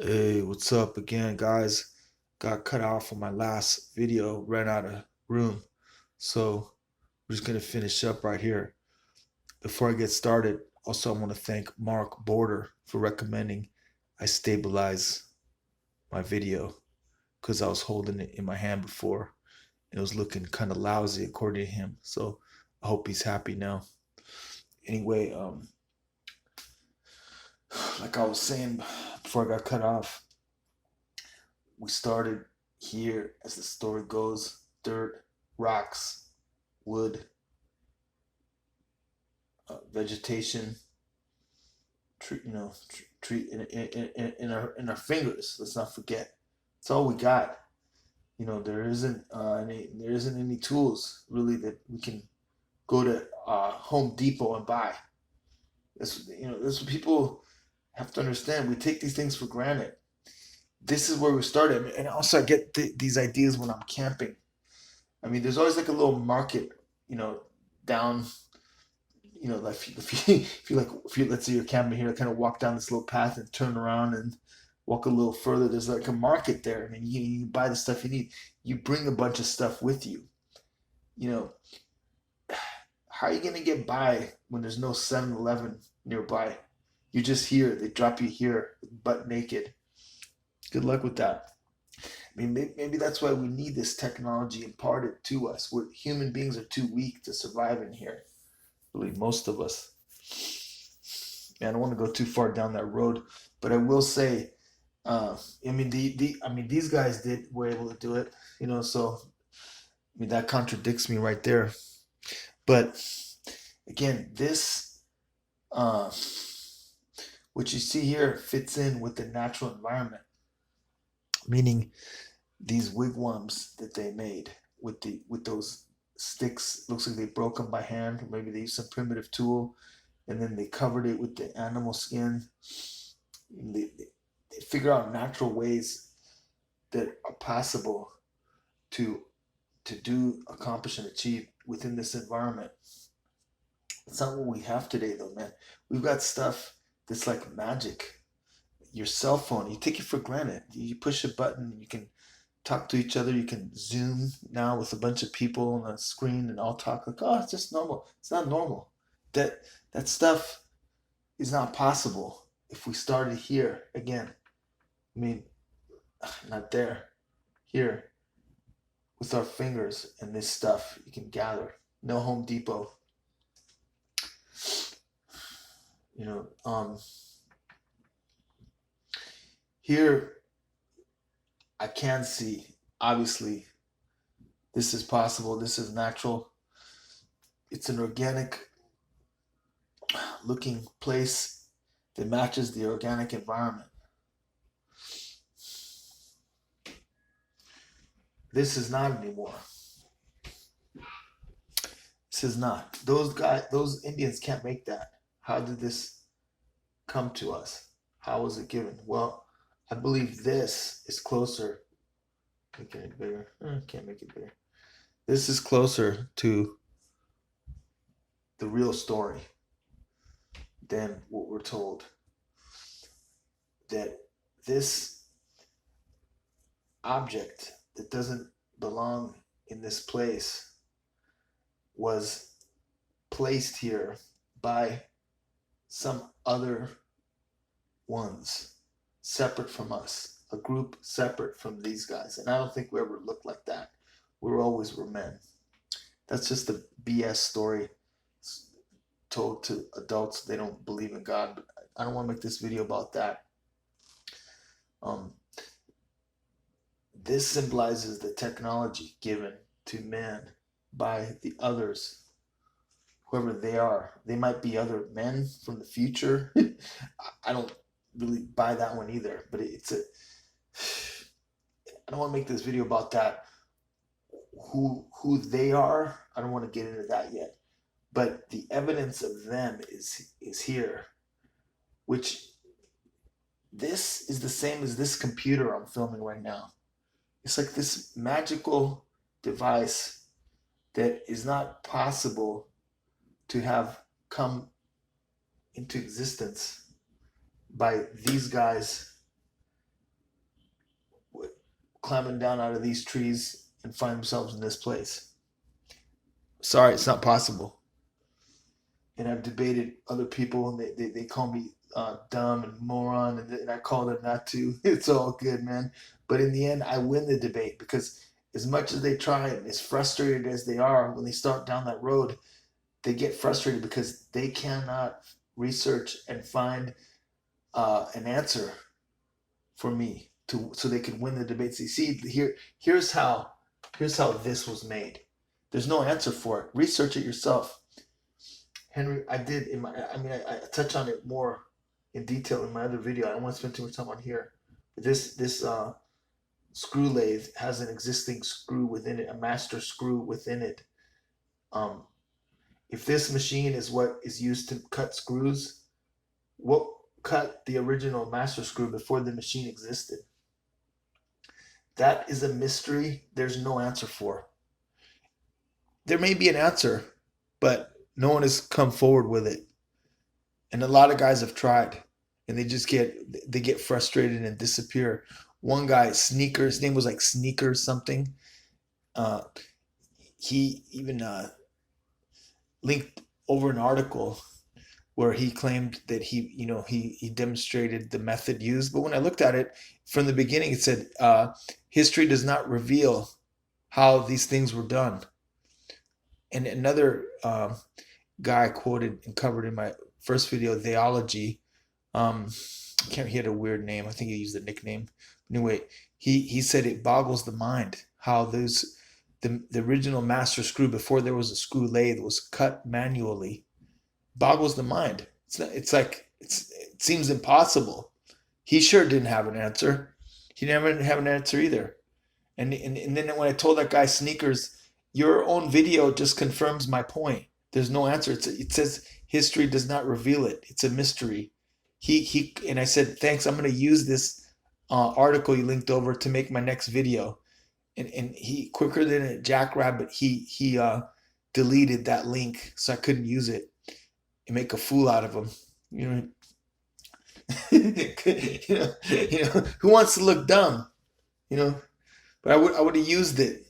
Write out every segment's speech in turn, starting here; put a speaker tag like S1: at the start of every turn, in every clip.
S1: Hey, what's up again, guys? Got cut off on my last video, ran out of room. So we're just gonna finish up right here. Before I get started, also I want to thank Mark Border for recommending I stabilize my video because I was holding it in my hand before and it was looking kind of lousy according to him. So I hope he's happy now. Anyway, like I was saying before I got cut off, we started here as the story goes: dirt, rocks, wood, vegetation, tree, tree in our fingers. Let's not forget. It's all we got. There isn't any tools really that we can go to Home Depot and buy. That's what people have to understand. We take these things for granted. This is where we started, and also I get these ideas when I'm camping. I mean, there's always like a little market, you know, down, like if you let's say you're camping here, kind of walk down this little path and turn around and walk a little further. There's like a market there. I mean, you buy the stuff you need. You bring a bunch of stuff with you. You know, how are you gonna get by when there's no 7-Eleven nearby? You're just here. They drop you here, butt naked. Good luck with that. I mean, maybe that's why we need this technology imparted to us. We're human beings are too weak to survive in here. Really, most of us. Yeah, I don't want to go too far down that road, but I will say, I mean, these guys were able to do it, So I mean, that contradicts me right there. But again, uh, what you see here fits in with the natural environment, meaning these wigwams that they made with those sticks. Looks like they broke them by hand, or maybe they used some primitive tool, and then they covered it with the animal skin. They figure out natural ways that are possible to do, accomplish, and achieve within this environment. It's not what we have today, though, man. We've got stuff that's like magic. Your cell phone, you take it for granted. You push a button, you can talk to each other. You can Zoom now with a bunch of people on a screen and all talk like, oh, it's just normal. It's not normal. That that stuff is not possible if we started here again. I mean, not there. Here with our fingers and this stuff you can gather. No Home Depot. You know, here I can see obviously this is possible. This is natural. It's an organic looking place that matches the organic environment. This is not anymore. This is not. Those Indians can't make that. How did this come to us? How was it given? Well, I believe this is closer. Making it bigger. Can't make it bigger. This is closer to the real story than what we're told. That this object that doesn't belong in this place was placed here by some other ones separate from us, a group separate from these guys. And I don't think we ever looked like that. We always were men. That's just a BS story told to adults. They don't believe in God. But I don't want to make this video about that. Um, this symbolizes the technology given to man by the others, whoever they are. They might be other men from the future. I don't really buy that one either, but I don't want to make this video about that. Who they are, I don't want to get into that yet. But the evidence of them is here, which this is the same as this computer I'm filming right now. It's like this magical device that is not possible to have come into existence by these guys climbing down out of these trees and find themselves in this place. Sorry, it's not possible. And I've debated other people, and they call me dumb and moron, and I call them that too. It's all good, man. But in the end, I win the debate because as much as they try and as frustrated as they are when they start down that road, they get frustrated because they cannot research and find an answer for me to so they can win the debate. See, here's how this was made. There's no answer for it. Research it yourself. Henry, I did in my, I touch on it more in detail in my other video. I don't want to spend too much time on here. But this screw lathe has an existing screw within it, a master screw within it. Um, if this machine is what is used to cut screws, what cut the original master screw before the machine existed? That is a mystery there's no answer for. There may be an answer, but no one has come forward with it. And a lot of guys have tried, and they get frustrated and disappear. One guy, Sneaker, his name was like Sneaker something. Uh, he even linked over an article where he claimed that he demonstrated the method used. But when I looked at it from the beginning, it said history does not reveal how these things were done. And another guy quoted and covered in my first video, Theology. He had a weird name. I think he used a nickname. Anyway, he said it boggles the mind how the original master screw before there was a screw lathe was cut manually. Boggles the mind. It seems impossible. He sure didn't have an answer. He never have an answer either. And then when I told that guy Sneakers, your own video just confirms my point. There's no answer. It says history does not reveal it. It's a mystery. And I said, thanks. I'm going to use this article you linked over to make my next video. And he, quicker than a jackrabbit, he deleted that link so I couldn't use it and make a fool out of him. You know, who wants to look dumb? But I would have used it.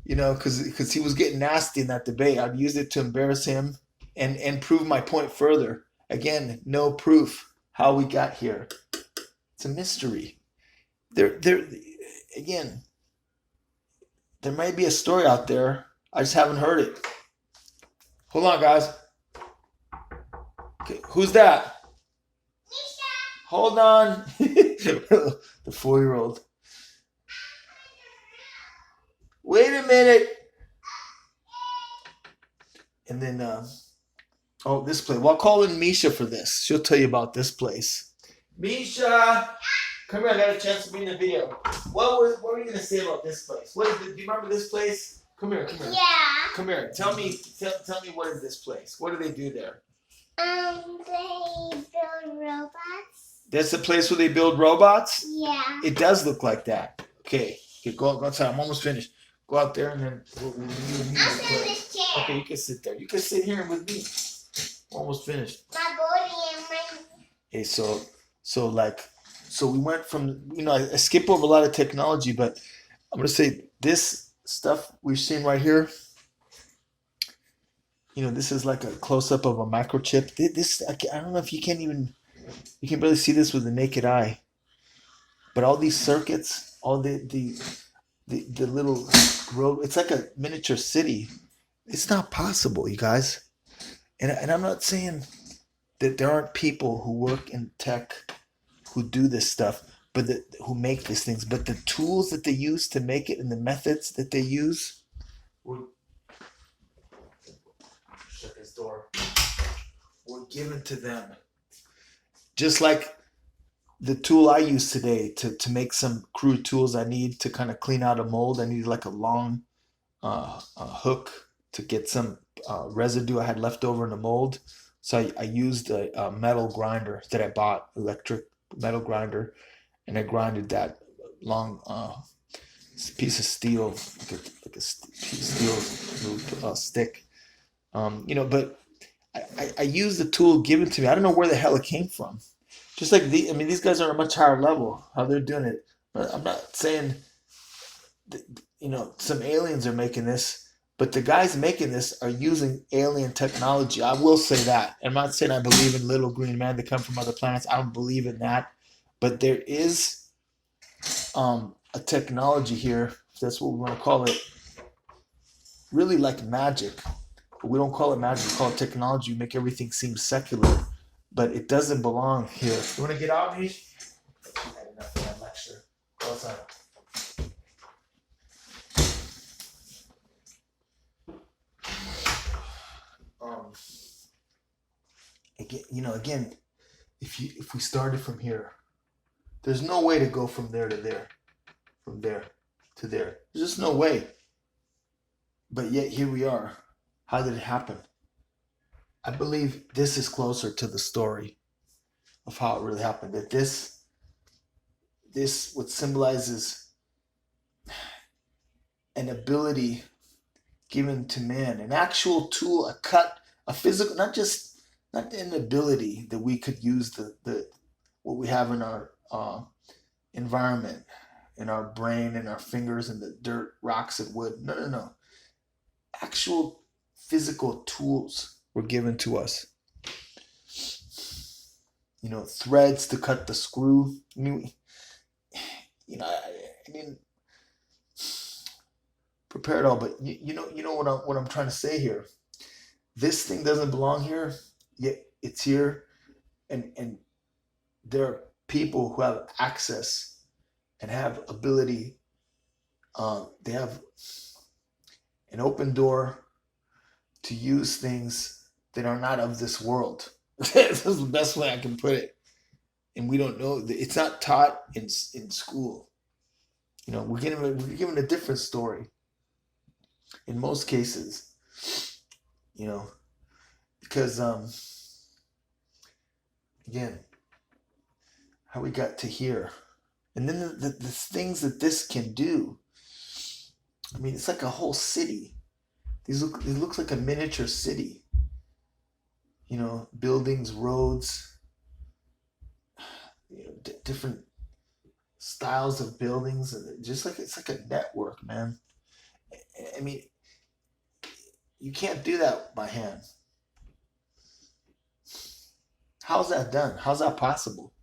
S1: Because he was getting nasty in that debate. I'd use it to embarrass him and prove my point further. Again, no proof how we got here. It's a mystery. Again, there might be a story out there. I just haven't heard it. Hold on, guys. Okay, who's that? Misha. Hold on. The 4-year-old. Wait a minute. And then, this place. Well, I'll call in Misha for this. She'll tell you about this place. Misha! Come here, I got a chance to be in the video. What were you going to say about this place? Do you remember this place? Come here.
S2: Yeah.
S1: Come here. Tell me what is this place? What do they do there?
S2: They build robots.
S1: That's the place where they build robots?
S2: Yeah.
S1: It does look like that. Okay, go outside. I'm almost finished. Go out there and then we'll
S2: I'll sit in this chair.
S1: Okay, you can sit there. You can sit here with me. Almost finished.
S2: My body and my...
S1: Okay, so we went from, I skip over a lot of technology, but I'm going to say this stuff we've seen right here, this is like a close-up of a microchip. I don't know if you can barely see this with the naked eye, but all these circuits, all the little road, it's like a miniature city. It's not possible, you guys. And I'm not saying that there aren't people who work in tech who do this stuff, but who make these things. But the tools that they use to make it and the methods that they use shut this door. Were given to them. Just like the tool I use today to make some crude tools I need to kind of clean out a mold. I needed like a long hook to get some residue I had left over in the mold. So I used a metal grinder that I bought, electric metal grinder, and I grinded that long piece of steel, like a piece of steel stick. But I used the tool given to me. I don't know where the hell it came from. Just like these guys are at a much higher level, how they're doing it. But I'm not saying some aliens are making this, but the guys making this are using alien technology. I will say that. I'm not saying I believe in little green men that come from other planets. I don't believe in that, but there is a technology here. If that's what we want to call it. Really like magic, but we don't call it magic. We call it technology. We make everything seem secular, but it doesn't belong here. You want to get out, Mish? I had enough of that lecture. Go outside. Um, again, if we started from here, there's no way to go from there to there, from there to there. There's just no way. But yet here we are. How did it happen? I believe this is closer to the story of how it really happened. That this what symbolizes an ability given to man, an actual tool, a physical, not an ability that we could use the what we have in our environment, in our brain, in our fingers, in the dirt, rocks, and wood. No, no, no. Actual physical tools were given to us. Threads to cut the screw. I didn't prepare it all, but you know what I'm trying to say here. This thing doesn't belong here, yet it's here, and there are people who have access and have ability. They have an open door to use things that are not of this world. This is the best way I can put it. And we don't know. It's not taught in school. We're given a different story in most cases. Because again, how we got to here, and then the things that this can do. I mean, it's like a whole city. It looks like a miniature city. Buildings, roads, different styles of buildings, and just like it's like a network, man. I mean, you can't do that by hand. How's that done? How's that possible?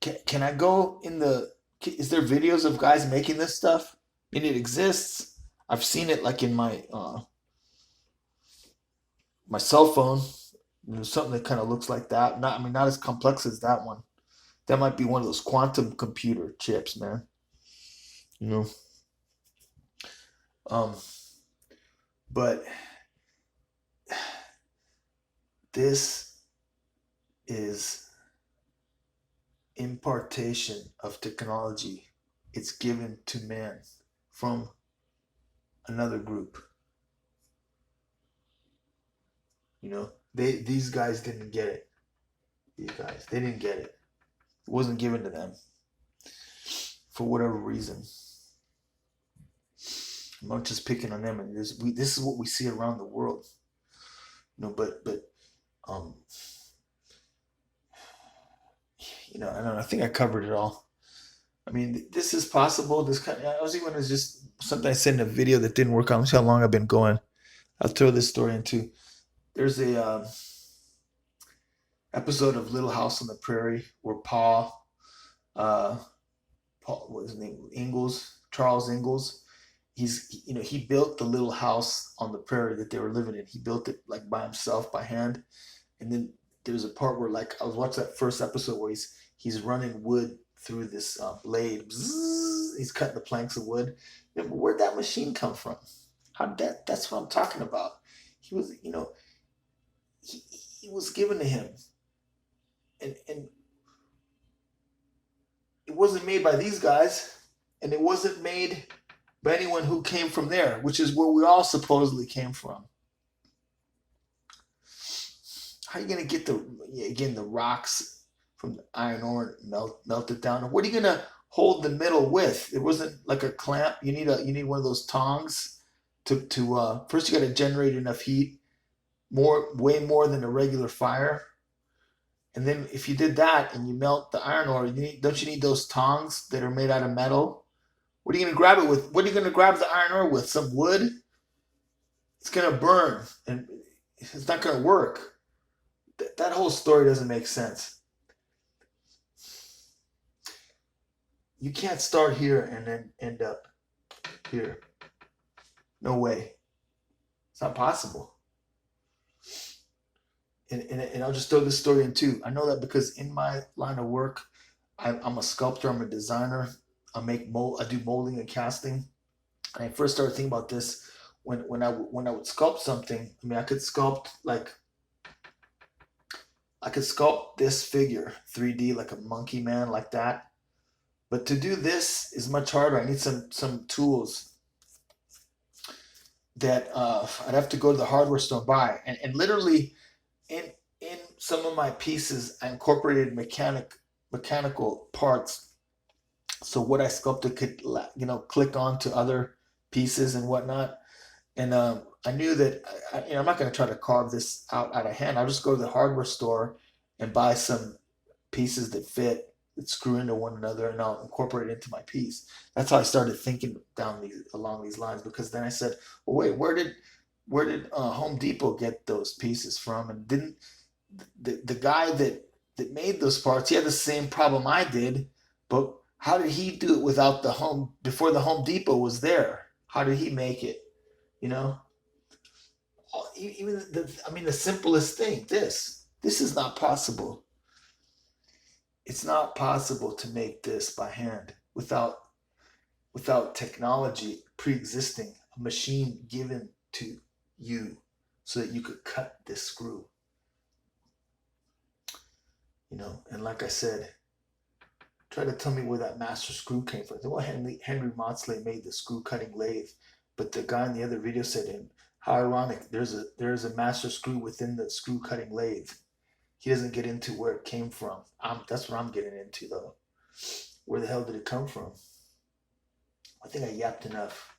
S1: Can I go in the? Is there videos of guys making this stuff? And it exists. I've seen it like in my my cell phone. Something that kind of looks like that. Not as complex as that one. That might be one of those quantum computer chips, man. You know. But this is impartation of technology. It's given to man from another group. These guys didn't get it. They didn't get it. It wasn't given to them for whatever reason. I'm not just picking on them, and this is what we see around the world. But I don't know. I think I covered it all. I mean, this is possible. I was even just something I said in a video that didn't work out. Let me see how long I've been going. I'll throw this story into. There's a episode of Little House on the Prairie where Paul, what was his name? Charles Ingalls. He built the little house on the prairie that they were living in. He built it like by himself, by hand. And then there's a part where, like, I was watching that first episode where he's running wood through this blade. Bzzz, he's cutting the planks of wood. Where'd that machine come from? That's what I'm talking about. He was, he was given to him. And it wasn't made by these guys, and it wasn't made by anyone who came from there, which is where we all supposedly came from. How are you going to get the rocks from the iron ore melt it down? What are you going to hold the middle with? It wasn't like a clamp. You need one of those tongs to first you got to generate enough heat, way more than a regular fire. And then if you did that and you melt the iron ore, don't you need those tongs that are made out of metal What are you gonna grab it with? What are you gonna grab the iron ore with? Some wood? It's gonna burn and it's not gonna work. That whole story doesn't make sense. You can't start here and then end up here. No way. It's not possible. And I'll just throw this story in too. I know that because in my line of work, I'm a sculptor, I'm a designer. I do molding and casting. And I first started thinking about this when I would sculpt something. I mean, I could sculpt this figure 3D like a monkey man like that. But to do this is much harder. I need some tools that I'd have to go to the hardware store and buy. And literally in in some of my pieces, I incorporated mechanical parts. So what I sculpted could click on to other pieces and whatnot. And I knew that I'm not going to try to carve this out of hand. I'll just go to the hardware store and buy some pieces that fit, that screw into one another, and I'll incorporate it into my piece. That's how I started thinking along these lines. Because then I said, well, wait, where did Home Depot get those pieces from? And didn't the guy that made those parts, he had the same problem I did, but how did he do it without the home before the Home Depot was there? How did he make it? You know, even the simplest thing. This is not possible. It's not possible to make this by hand without technology pre-existing, a machine given to you so that you could cut this screw. And like I said, try to tell me where that master screw came from. Well, Henry Maudslay made the screw cutting lathe, but the guy in the other video said, how ironic, there's a master screw within the screw cutting lathe. He doesn't get into where it came from. That's what I'm getting into though. Where the hell did it come from? I think I yapped enough.